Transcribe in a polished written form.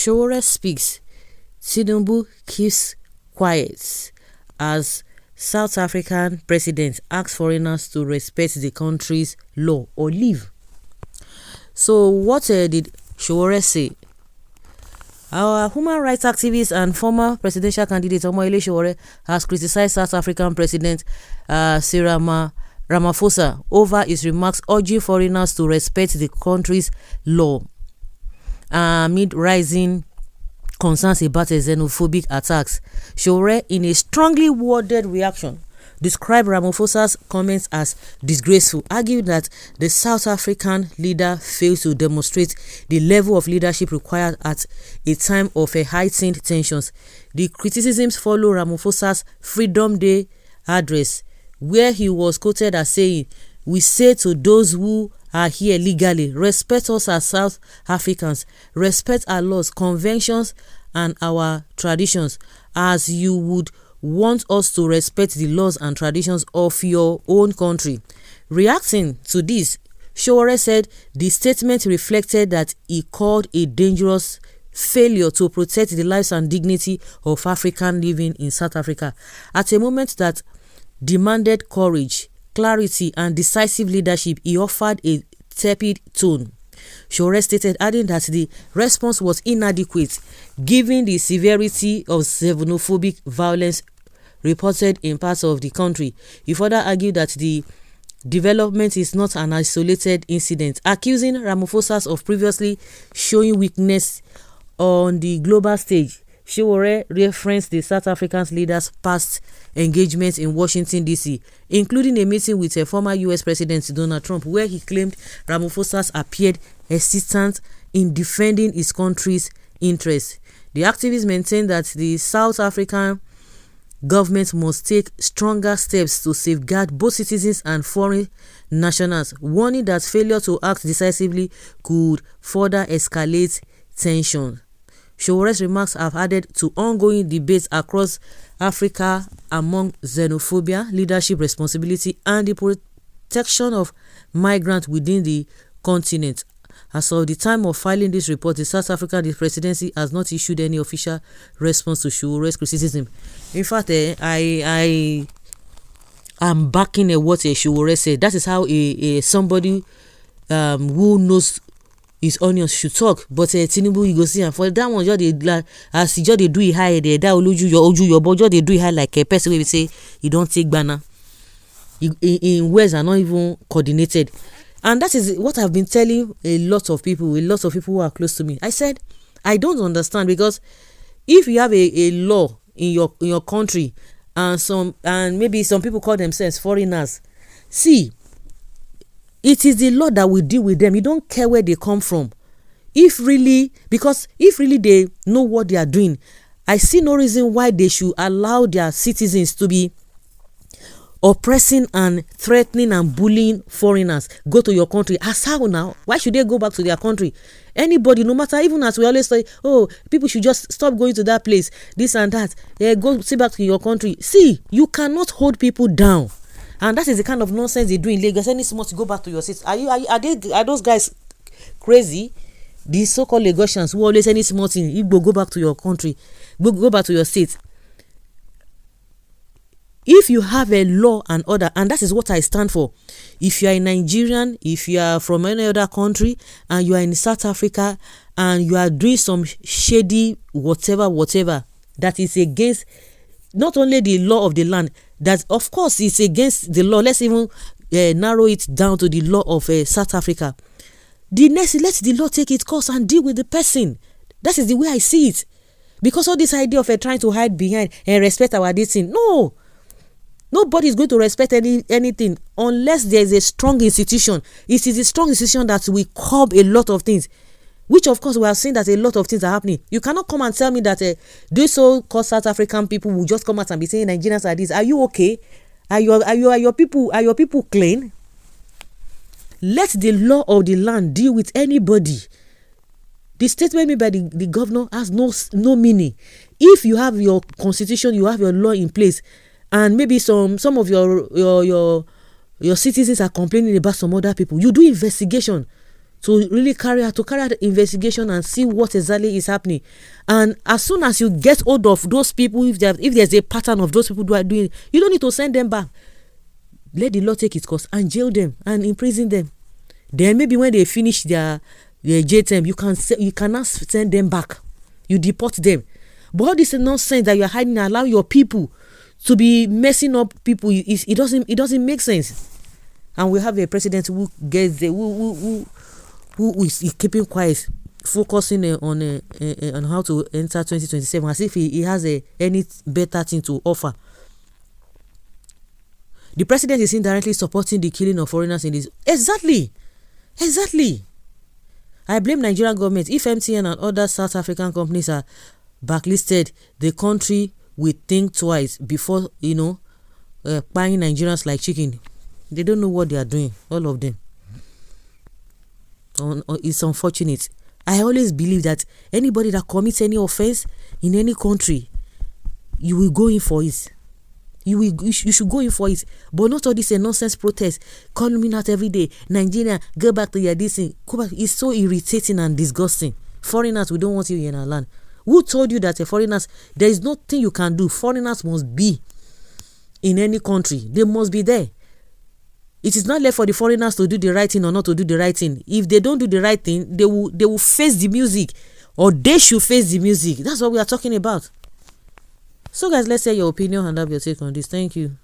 Sowore speaks. Tinubu keeps quiet as South African president asks foreigners to respect the country's law or leave. So what did Sowore say? Our human rights activist and former presidential candidate Omoyele Sowore has criticized South African President Cyril Ramaphosa over his remarks urging foreigners to respect the country's law amid rising concerns about xenophobic attacks. Sowore, in a strongly worded reaction, described Ramaphosa's comments as disgraceful, arguing that the South African leader failed to demonstrate the level of leadership required at a time of heightened tensions. The criticisms follow Ramaphosa's Freedom Day address, where he was quoted as saying, "We say to those who are here legally, respect us as South Africans, respect our laws, conventions, and our traditions, as you would want us to respect the laws and traditions of your own country." Reacting to this, Sowore said the statement reflected that he called a dangerous failure to protect the lives and dignity of Africans living in South Africa. At a moment that demanded courage, clarity, and decisive leadership, he offered a tepid tone. Sowore stated, adding that the response was inadequate given the severity of xenophobic violence reported in parts of the country. He further argued that the development is not an isolated incident, accusing Ramaphosa of previously showing weakness on the global stage. Sowore referenced the South African leader's past engagements in Washington, D.C., including a meeting with a former U.S. President Donald Trump, where he claimed Ramaphosa appeared hesitant in defending his country's interests. The activist maintained that the South African government must take stronger steps to safeguard both citizens and foreign nationals, warning that failure to act decisively could further escalate tension. Sowore's remarks have added to ongoing debates across Africa among xenophobia, leadership responsibility, and the protection of migrants within the continent. As of the time of filing this report, the South African presidency has not issued any official response to Sowore's criticism. In fact, I am backing what Sowore said. That is how somebody who knows his onions should talk. But Tinubu, you go see, and for that one, just they as he just they do it high there. That oluju your but just they do it high like a person we say you don't take banner. In words are not even coordinated. And that is what I've been telling a lot of people who are close to me. I said, I don't understand, because if you have a law in your country and maybe some people call themselves foreigners, see, it is the law that will deal with them. You don't care where they come from. If really they know what they are doing, I see no reason why they should allow their citizens to be oppressing and threatening and bullying foreigners. Go to your country. As how now? Why should they go back to their country? Anybody, no matter, even as we always say, oh, people should just stop going to that place, this and that. Go sit back to your country. See, you cannot hold people down. And that is the kind of nonsense they do in Lagos. Any small to go back to your seats. Are those guys crazy? These so-called Lagosians who always any small thing, you go back to your country, go back to your state. If you have a law and order, and that is what I stand for. If you are a Nigerian, if you are from any other country, and you are in South Africa, and you are doing some shady whatever, that is against not only the law of the land, that of course it's against the law. Let's even narrow it down to the law of South Africa. Let the law take its course and deal with the person. That is the way I see it. Because all this idea of trying to hide behind and respect our dating, no. Nobody is going to respect anything unless there is a strong institution. It is a strong institution that will curb a lot of things, which of course we are seeing that a lot of things are happening. You cannot come and tell me that these so-called South African people will just come out and be saying Nigerians are this. Are you okay? Are your people clean? Let the law of the land deal with anybody. The statement made by the governor has no meaning. If you have your constitution, you have your law in place, and maybe some of your citizens are complaining about some other people, you do investigation. to really carry out the investigation and see what exactly is happening. And as soon as you get hold of those people, if there's a pattern of those people who are doing, you don't need to send them back. Let the law take its course and jail them and imprison them. Then maybe when they finish their jail term, you cannot send them back. You deport them. But all this nonsense that you are hiding, allow your people to be messing up people, it doesn't make sense. And we have a president who gets the who is keeping quiet, focusing on how to enter 2027 as if he has any better thing to offer. The president is indirectly supporting the killing of foreigners in this. Exactly. I blame Nigerian government. If MTN and other South African companies are blacklisted, the country will think twice before buying Nigerians like chicken. They don't know what they are doing, all of them. It's unfortunate. I always believe that anybody that commits any offense in any country, you will go in for it. You should go in for it, but not all this nonsense protest coming out every day. Nigeria, go back to your this thing. It's so irritating and disgusting. Foreigners, we don't want you in our land. Who told you that foreigners? There is nothing you can do. Foreigners must be in any country. They must be there. It is not left for the foreigners to do the right thing or not to do the right thing. If they don't do the right thing, they will face the music, or they should face the music. That's what we are talking about. So guys, let's hear your opinion and have your take on this. Thank you.